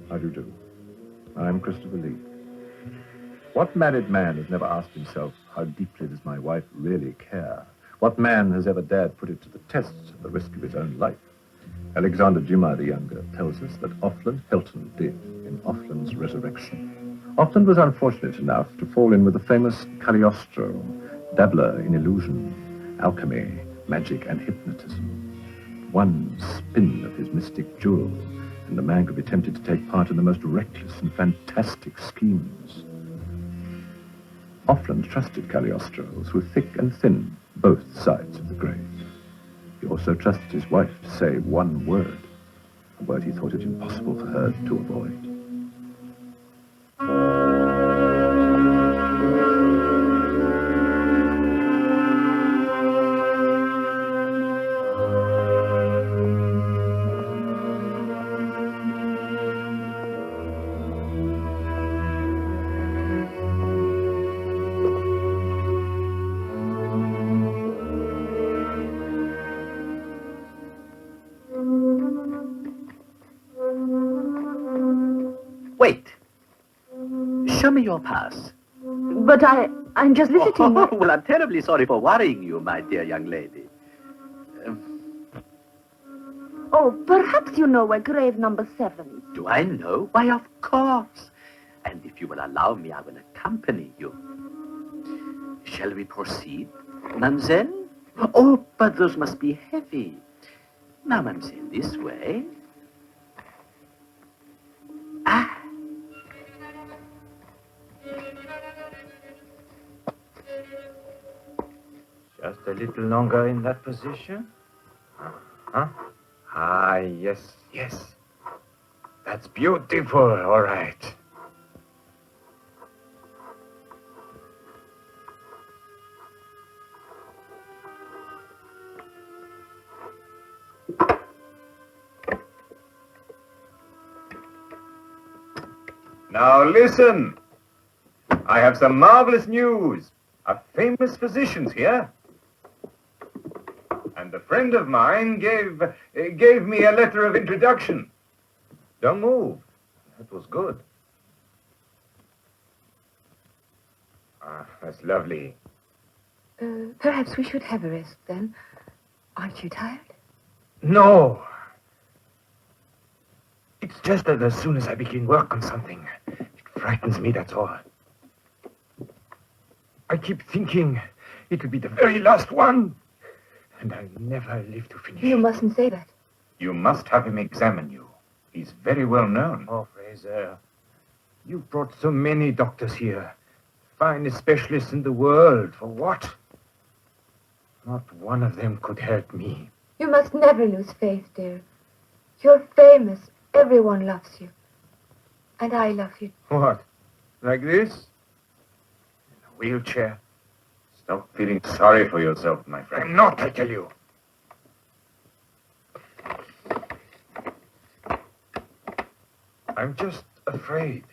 How do you do? I'm Christopher Lee. What married man has never asked himself, how deeply does my wife really care? What man has ever dared put it to the test at the risk of his own life? Alexandre Dumas the Younger tells us that Offland Hilton did in Offland's Resurrection. Offland was unfortunate enough to fall in with the famous Cagliostro, dabbler in illusion, alchemy, magic, and hypnotism. One spin of his mystic jewel, and the man could be tempted to take part in the most reckless and fantastic schemes. Offland trusted Cagliostro through thick and thin, both sides of the grave. He also trusted his wife to say one word, a word he thought it impossible for her to avoid. Wait. Show me your pass. But I'm just visiting. Oh, well, I'm terribly sorry for worrying you, my dear young lady. Oh, perhaps you know a grave number 7. Do I know? Why, of course. And if you will allow me, I will accompany you. Shall we proceed, mademoiselle? Oh, but those must be heavy. Now, mademoiselle, this way. Ah. Just a little longer in that position. Huh? Ah, yes, yes. That's beautiful, all right. Now listen. I have some marvelous news. A famous physician's here. And a friend of mine gave me a letter of introduction. Don't move. That was good. Ah, that's lovely. Perhaps we should have a rest then. Aren't you tired? No. It's just that as soon as I begin work on something, it frightens me, that's all. I keep thinking it will be the very last one, and I'll never live to finish. You mustn't say that. You must have him examine you. He's very well known. Oh, Fraser, you've brought so many doctors here. Finest specialists in the world. For what? Not one of them could help me. You must never lose faith, dear. You're famous. Everyone loves you. And I love you. What? Like this? In a wheelchair? Stop feeling sorry for yourself, my friend. I'm not, I tell you. I'm just afraid.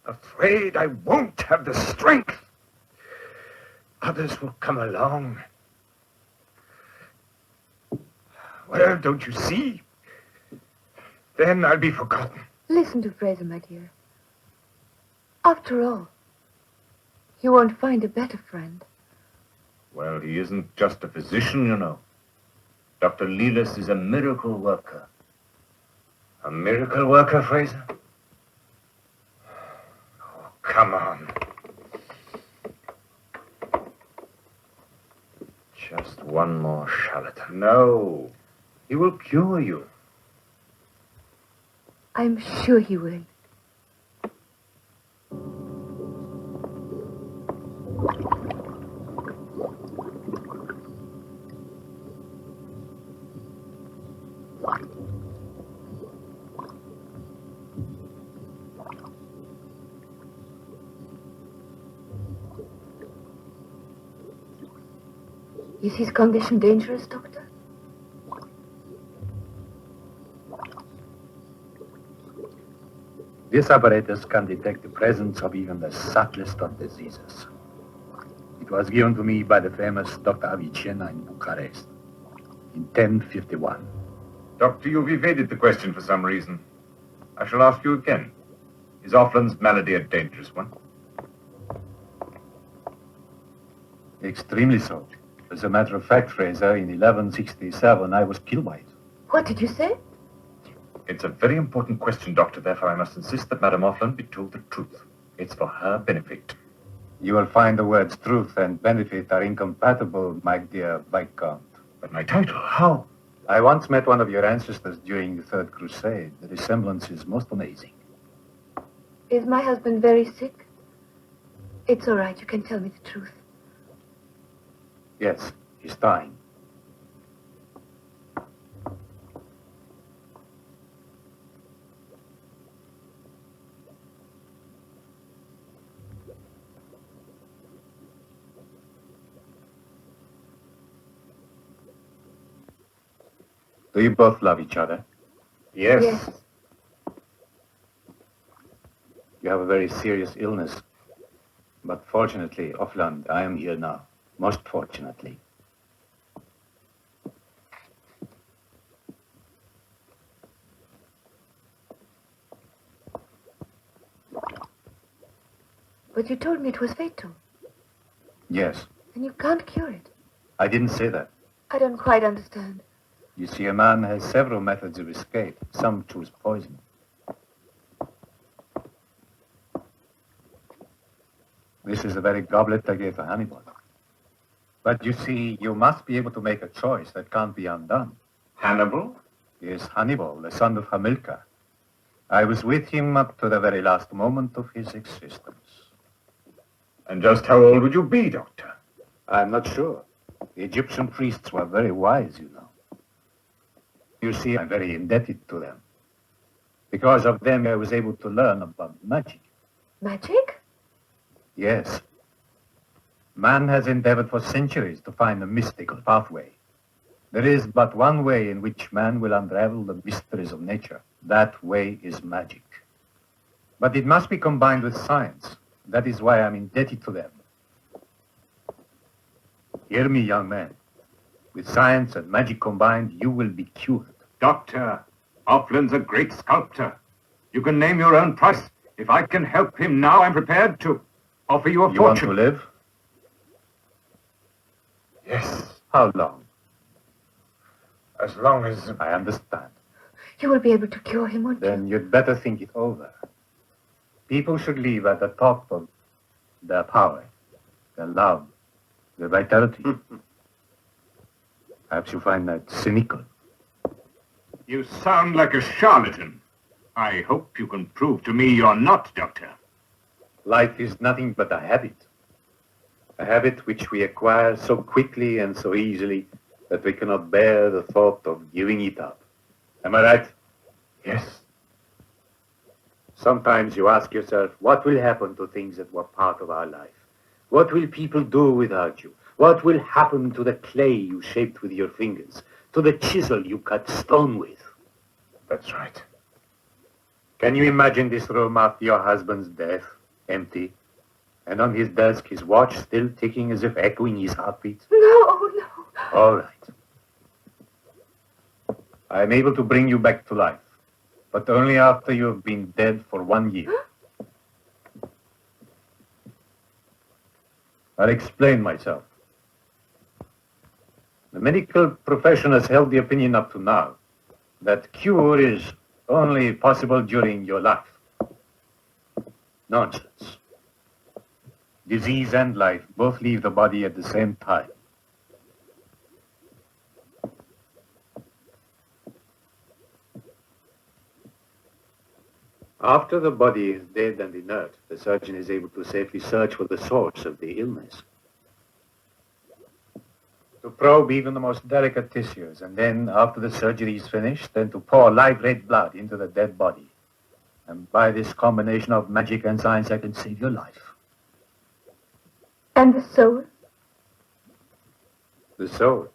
Afraid I won't have the strength. Others will come along. Well, don't you see? Then I'll be forgotten. Listen to Fraser, my dear. After all, you won't find a better friend. Well, he isn't just a physician, you know. Dr. Lelis is a miracle worker. A miracle worker, Fraser? Oh, come on. Just one more charlatan. No, he will cure you. I'm sure he will. Is his condition dangerous, Doctor? This apparatus can detect the presence of even the subtlest of diseases. It was given to me by the famous Dr. Avicenna in Bucharest in 1051. Doctor, you've evaded the question for some reason. I shall ask you again. Is Offland's malady a dangerous one? Extremely so. As a matter of fact, Fraser, in 1167, I was killed by it. What did you say? It's a very important question, Doctor. Therefore, I must insist that Madame Offland be told the truth. It's for her benefit. You will find the words truth and benefit are incompatible, my dear Viscount. But my title, how? I once met one of your ancestors during the Third Crusade. The resemblance is most amazing. Is my husband very sick? It's all right. You can tell me the truth. Yes, he's dying. Do you both love each other? Yes. Yes. You have a very serious illness. But fortunately, Offland, I am here now. Most fortunately. But you told me it was fatal. Yes, And you can't cure it. I didn't say that. I don't quite understand. You see, a man has several methods of escape. Some choose poison. This is the very goblet I gave to Hannibal. But you see, you must be able to make a choice that can't be undone. Hannibal? Yes, Hannibal, the son of Hamilcar. I was with him up to the very last moment of his existence. And just how old would you be, Doctor? I'm not sure. The Egyptian priests were very wise, you know. You see, I'm very indebted to them. Because of them, I was able to learn about magic. Magic? Yes. Man has endeavored for centuries to find a mystical pathway. There is but one way in which man will unravel the mysteries of nature. That way is magic. But it must be combined with science. That is why I'm indebted to them. Hear me, young man. With science and magic combined, you will be cured. Doctor, Offland's a great sculptor. You can name your own price. If I can help him now, I'm prepared to offer you a You want to fortune. live? Yes, How long? as long as... I understand. You will be able to cure him, won't you? Then you'd better think it over. People should live at the top of their power, their love, their vitality. Perhaps you find that cynical. You sound like a charlatan. I hope you can prove to me you're not, Doctor. Life is nothing but a habit. A habit which we acquire so quickly and so easily that we cannot bear the thought of giving it up. Am I right? Yes. Sometimes you ask yourself, what will happen to things that were part of our life? What will people do without you? What will happen to the clay you shaped with your fingers? To the chisel you cut stone with? That's right. Can you imagine this room after your husband's death? Empty. And on his desk, his watch still ticking as if echoing his heartbeat? No, no. All right. I am able to bring you back to life, but only after you have been dead for 1 year. I'll explain myself. The medical profession has held the opinion up to now that cure is only possible during your life. Nonsense. Disease and life both leave the body at the same time. After the body is dead and inert, the surgeon is able to safely search for the source of the illness. To probe even the most delicate tissues, and then, after the surgery is finished, then to pour live red blood into the dead body. And by this combination of magic and science, I can save your life. And the soul? The soul.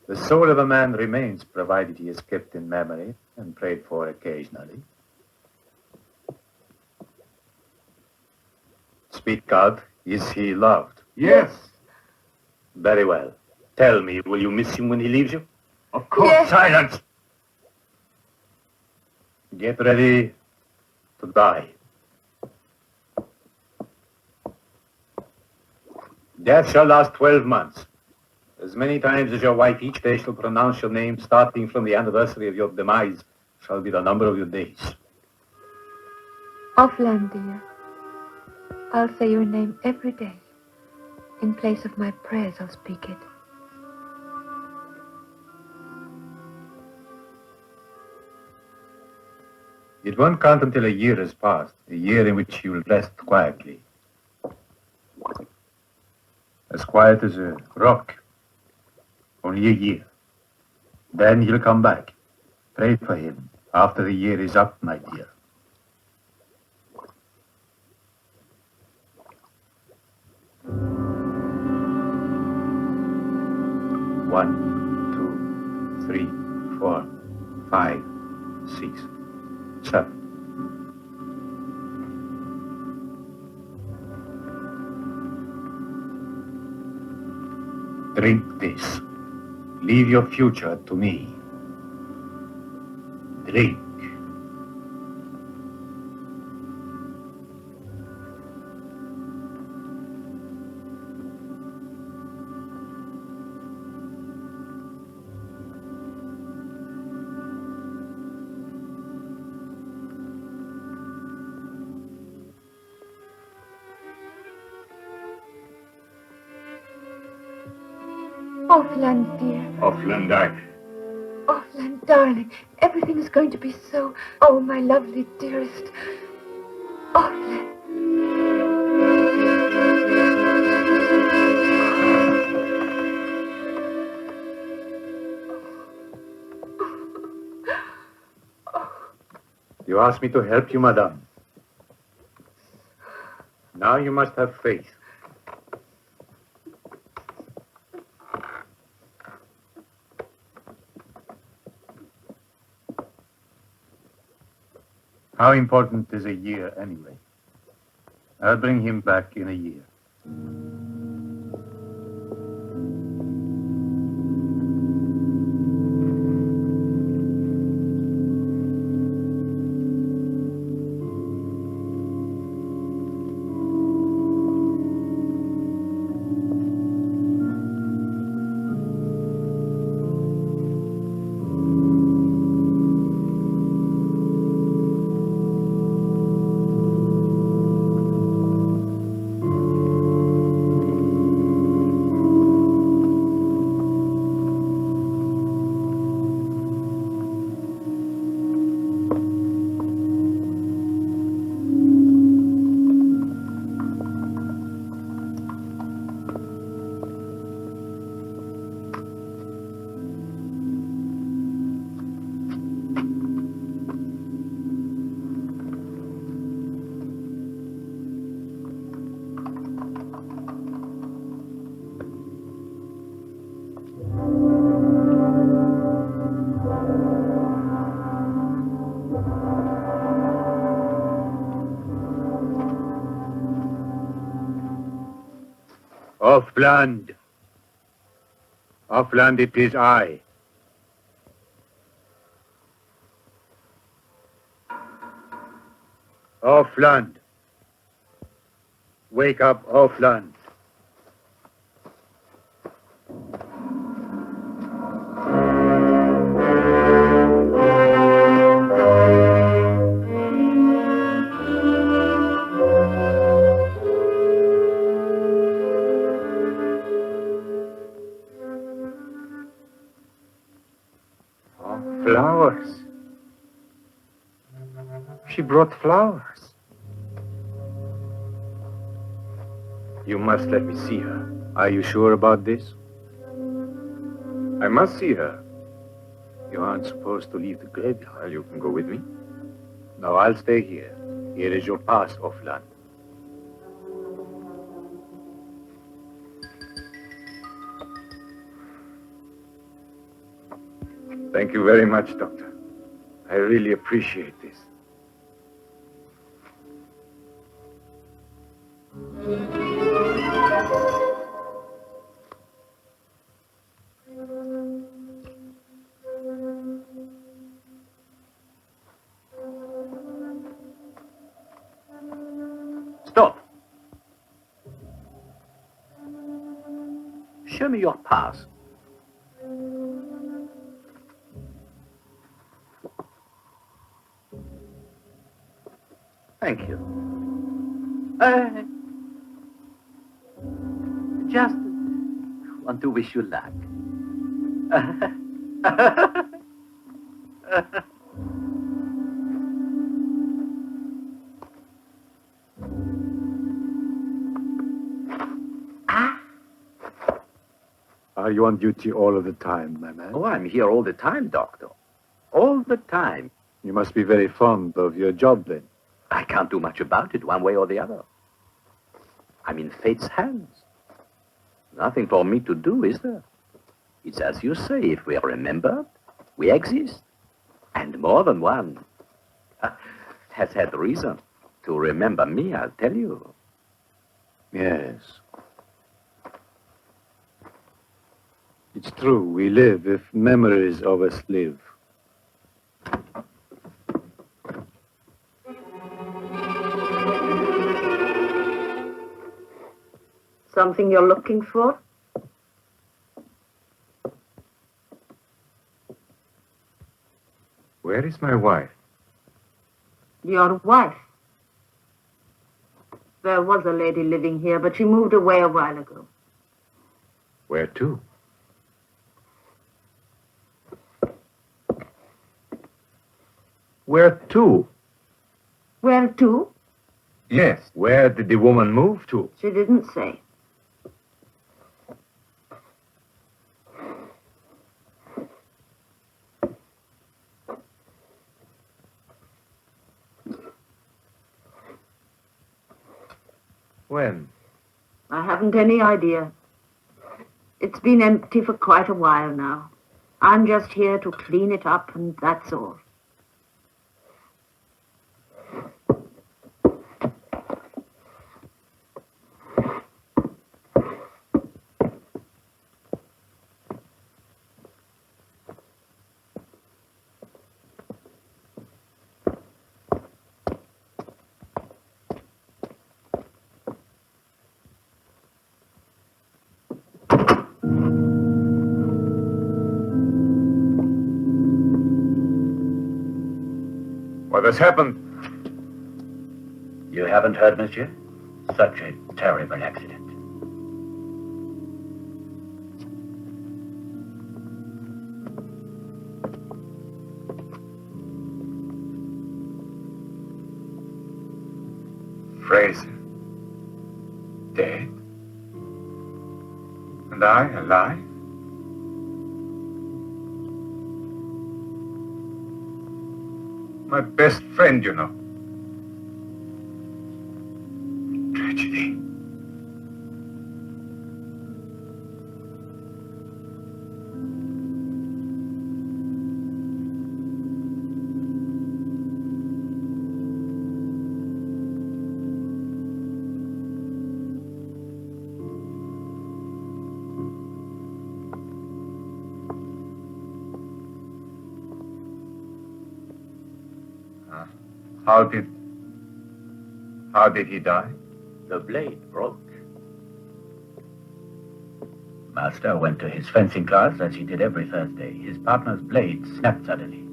The soul of a man remains, provided he is kept in memory and prayed for occasionally. Speak out. Is he loved? Yes. Very well. Tell me, will you miss him when he leaves you? Of course. Yes. Silence! Get ready to die. Death shall last 12 months. As many times as your wife each day shall pronounce your name, starting from the anniversary of your demise, shall be the number of your days. Offland, dear. I'll say your name every day. In place of my prayers, I'll speak it. It won't count until a year has passed, a year in which you will rest quietly. As quiet as a rock. Only a year. Then he'll come back. Pray for him after the year is up, my dear. One, 2, 3, 4, 5, 6, 7. Drink this. Leave your future to me. Drink. Offland, dear. Offland, Offland, darling. Everything is going to be so... Oh, my lovely dearest. Offland. You asked me to help you, madame. Now you must have faith. How important is a year anyway? I'll bring him back in a year. Offland. Offland, it is I. Offland. Wake up, Offland. Flowers. She brought flowers. You must let me see her. Are you sure about this? I must see her. You aren't supposed to leave the graveyard. You can go with me. No, I'll stay here. Here is your pass, Offland. Thank you very much, Doctor. I really appreciate this. Stop. Show me your pass. Thank you. Just want to wish you luck. Are you on duty all of the time, my man? Oh, I'm here all the time, Doctor. All the time. You must be very fond of your job, then. I can't do much about it, one way or the other. I'm in fate's hands. Nothing for me to do, is there? It's as you say, if we are remembered, we exist. And more than one has had reason to remember me, I'll tell you. Yes. It's true, we live if memories of us live. Something you're looking for? Where is my wife? Your wife. There was a lady living here, but she moved away a while ago. Where to? Where to? Where to? Yes, where did the woman move to? She didn't say. When? I haven't any idea. It's been empty for quite a while now. I'm just here to clean it up, and that's all. What has happened? You haven't heard, monsieur? Such a terrible accident. Fraser. Dead? And I alive? My best friend, you know. Tragedy. How did he die? The blade broke. Master went to his fencing class as he did every Thursday. His partner's blade snapped suddenly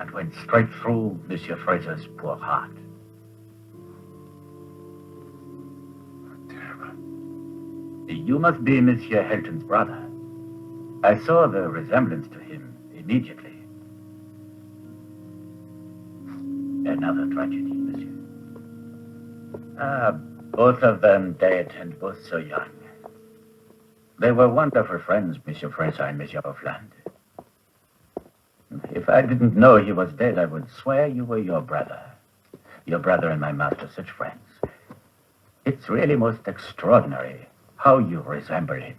and went straight through Monsieur Fraser's poor heart. Terrible. You must be Monsieur Helton's brother. I saw the resemblance to him immediately. Another tragedy, monsieur. Both of them dead and both so young. They were wonderful friends, Monsieur Fraser and Monsieur Offland. If I didn't know he was dead, I would swear you were your brother. Your brother and my master, such friends. It's really most extraordinary how you resemble him.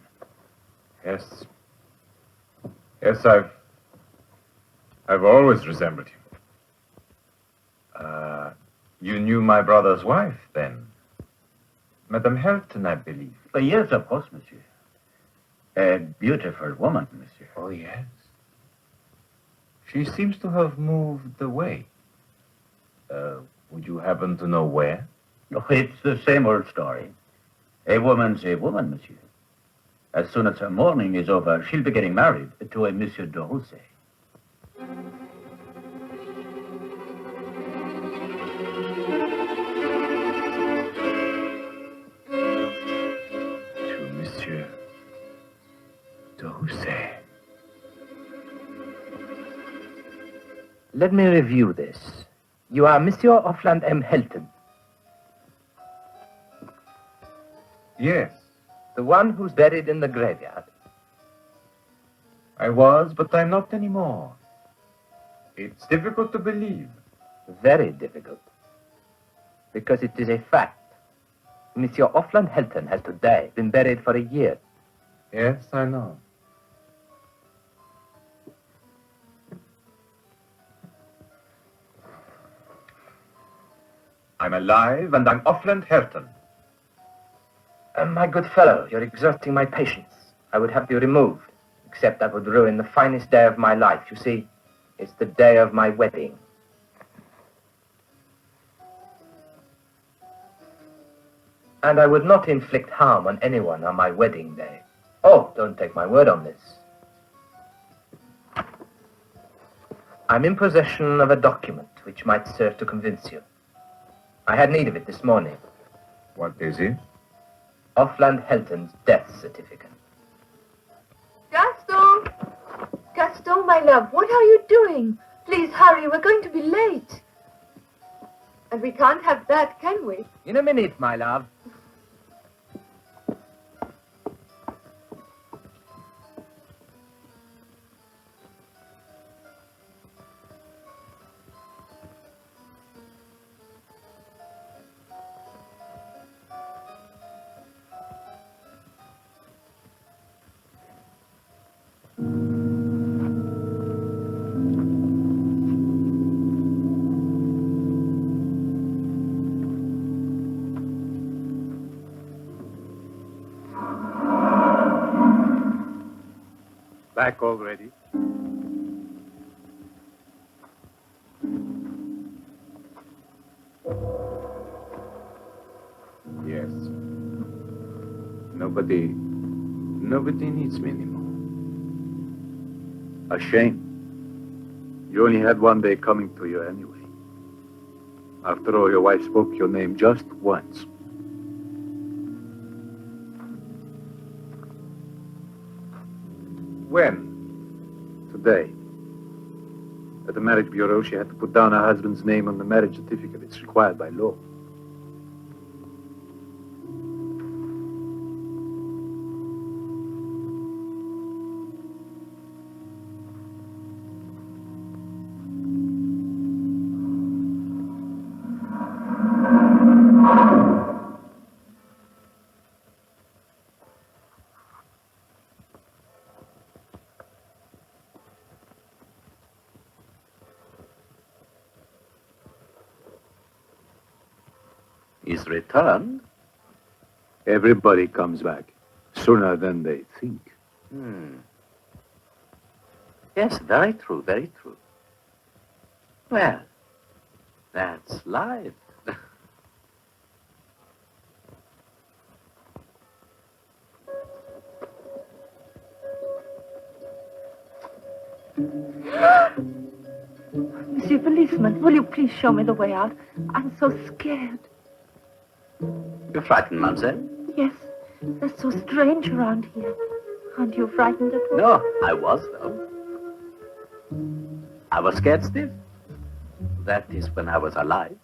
Yes. Yes, I've always resembled him. You knew my brother's wife, then? Madame Helton, I believe. Yes, of course, monsieur. A beautiful woman, monsieur. Oh, yes. She seems to have moved away. Would you happen to know where? Oh, it's the same old story. A woman's a woman, monsieur. As soon as her mourning is over, she'll be getting married to a Monsieur de Rousset. To Monsieur de Rousset. Let me review this. You are Monsieur Offland M. Helton, Yes, the one who's buried in the graveyard. I was, but I'm not anymore. It's difficult to believe. Very difficult. Because it is a fact. Monsieur Offland Helton has today been buried for a year. Yes, I know. I'm alive, and I'm Offland Helton. My good fellow, you're exerting my patience. I would have you removed, except that would ruin the finest day of my life. You see, it's the day of my wedding. And I would not inflict harm on anyone on my wedding day. Oh, don't take my word on this. I'm in possession of a document which might serve to convince you. I had need of it this morning. What is it? Offland Helton's death certificate. Gaston! Gaston, my love, what are you doing? Please hurry, we're going to be late. And we can't have that, can we? In a minute, my love. Back already? Yes. Nobody needs me anymore. A shame. You only had one day coming to you anyway. After all, your wife spoke your name just once. When? Today. At the marriage bureau, she had to put down her husband's name on the marriage certificate. It's required by law. He's returned? Everybody comes back. Sooner than they think. Yes, very true, very true. Well, that's life. Monsieur Policeman, will you please show me the way out? I'm so scared. You're frightened, mademoiselle? Yes, they're so strange around here. Aren't you frightened at all? No, I was, though. I was scared stiff. That is when I was alive.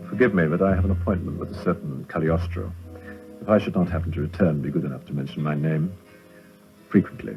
Forgive me, but I have an appointment with a certain Cagliostro. If I should not happen to return, be good enough to mention my name frequently.